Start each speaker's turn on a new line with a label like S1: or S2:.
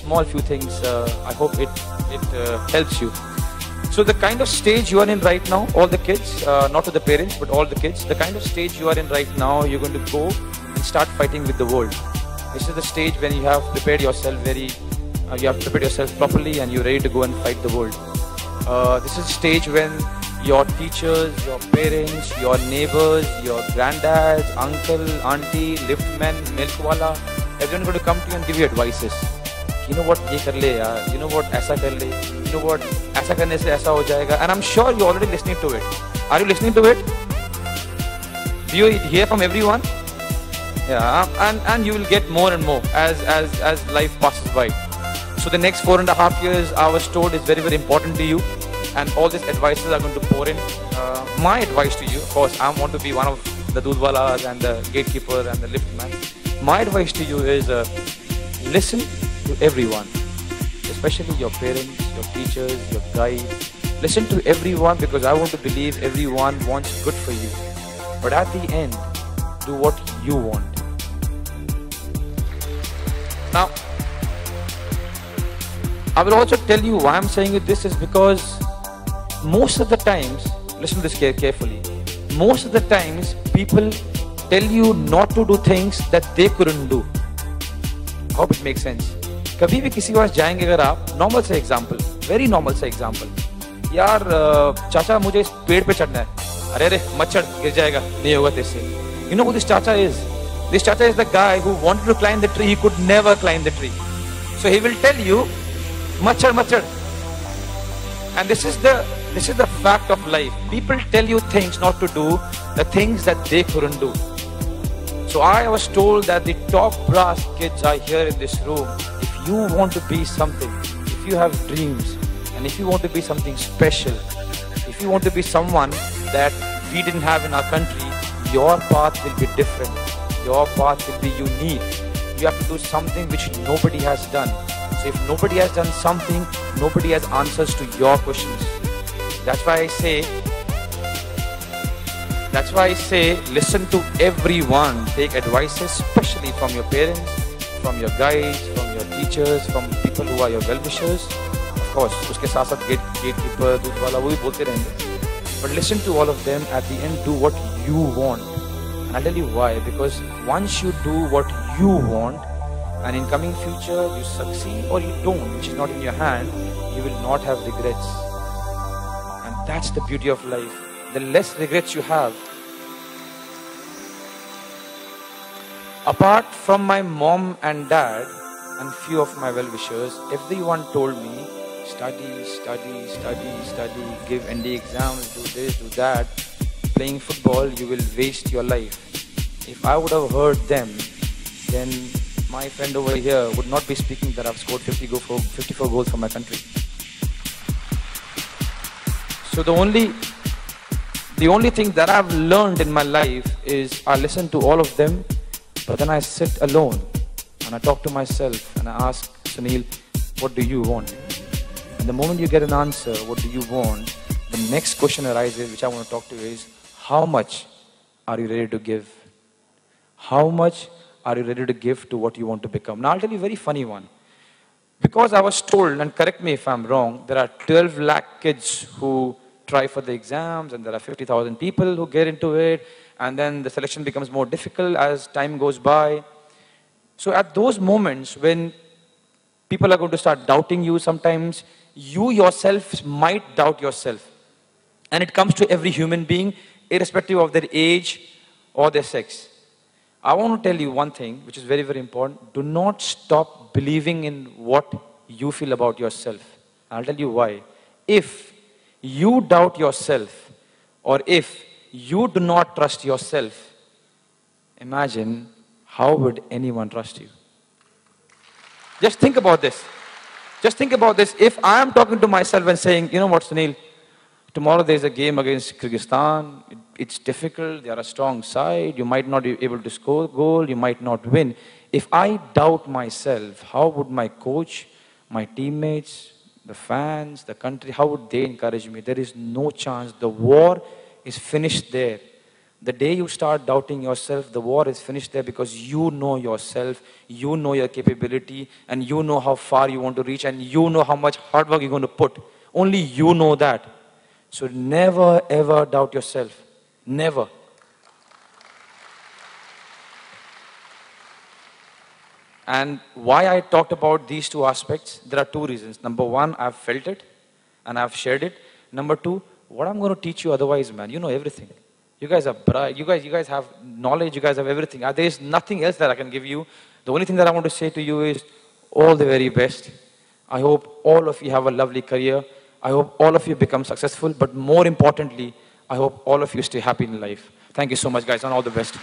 S1: small few things. I hope it helps you. So the kind of stage you are in right now, all the kids, not to the parents, but all the kids, the kind of stage you are in right now, you're going to go and start fighting with the world. This is the stage when you have prepared yourself properly and you're ready to go and fight the world. This is the stage when your teachers, your parents, your neighbors, your granddads, uncle, auntie, liftman, milkwala, everyone going to come to you and give you advices. You know what, ye kar le yaar. You know what, aisa kar le. You know what, aisa karne se aisa ho jayega. And I'm sure you're already listening to it. Are you listening to it? Do you hear from everyone? Yeah, and you will get more and more as life passes by. So the next 4.5 years, I was told, is very, very important to you. And all these advices are going to pour in. My advice to you, of course, I want to be one of the doodhwalas and the gatekeeper and the liftman. My advice to you is listen to everyone, especially your parents, your teachers, your guides. Listen to everyone, because I want to believe everyone wants good for you. But at the end, do what you want. Now, I will also tell you why I'm saying this is because most of the times, listen to this carefully, most of the times people tell you not to do things that they couldn't do. Hope it makes sense. कभी भी किसी के पास जाएंगे अगर आप, normal से example, very normal से example, यार चाचा मुझे इस पेड़ पे चढ़ना है, अरे अरे मत चढ़, गिर जाएगा, नहीं होगा तेरे से. You know who this chacha is? This chacha is the guy who wanted to climb the tree, he could never climb the tree. So he will tell you, mat chad, mat chad. And this is the fact of life. People tell you things not to do, the things that they couldn't do. So I was told that the top brass kids are here in this room. If you want to be something, if you have dreams, and if you want to be something special, if you want to be someone that we didn't have in our country, your path will be different. Your path will be unique. You have to do something which nobody has done. So if nobody has done something, nobody has answers to your questions. That's why I say, listen to everyone. Take advices, especially from your parents, from your guides, from your teachers, from people who are your well-wishers. Of course, uske saath saath gatekeeper, doodhwala, wo bhi bolte rahenge. But listen to all of them. At the end, do what you want. And I'll tell you why. Because once you do what you want, and in coming future you succeed or you don't, which is not in your hand, you will not have regrets. And that's the beauty of life. The less regrets you have. Apart from my mom and dad and few of my well-wishers, everyone told me, study, study, study, study, give ND exams, do this, do that. Playing football, you will waste your life. If I would have heard them, then my friend over here would not be speaking that I've scored 54 goals for my country. So the only thing that I've learned in my life is I listen to all of them, but then I sit alone and I talk to myself and I ask, Sunil, what do you want? And the moment you get an answer, what do you want? The next question arises, which I want to talk to you, is how much are you ready to give? How much are you ready to give to what you want to become? Now I'll tell you a very funny one. Because I was told, and correct me if I'm wrong, there are 12 lakh kids who try for the exams and there are 50,000 people who get into it, and then the selection becomes more difficult as time goes by. So at those moments when people are going to start doubting you, sometimes you yourself might doubt yourself. And it comes to every human being, irrespective of their age or their sex. I want to tell you one thing, which is very, very important. Do not stop believing in what you feel about yourself. I'll tell you why. If you doubt yourself, or if you do not trust yourself, imagine how would anyone trust you? Just think about this. Just think about this. If I am talking to myself and saying, you know what, Sunil, tomorrow there's a game against Kyrgyzstan. It's difficult. They are a strong side. You might not be able to score a goal. You might not win. If I doubt myself, how would my coach, my teammates, the fans, the country, how would they encourage me? There is no chance. The war is finished there. The day you start doubting yourself, the war is finished there, because you know yourself, you know your capability, and you know how far you want to reach, and you know how much hard work you're going to put. Only you know that. So never ever doubt yourself. Never. And why I talked about these two aspects, there are two reasons. Number one, I've felt it and I've shared it. Number two, what I'm going to teach you otherwise, man, you know everything. You guys are bright, you guys have knowledge, you guys have everything. There is nothing else that I can give you. The only thing that I want to say to you is all the very best. I hope all of you have a lovely career. I hope all of you become successful, but more importantly, I hope all of you stay happy in life. Thank you so much, guys, and all the best.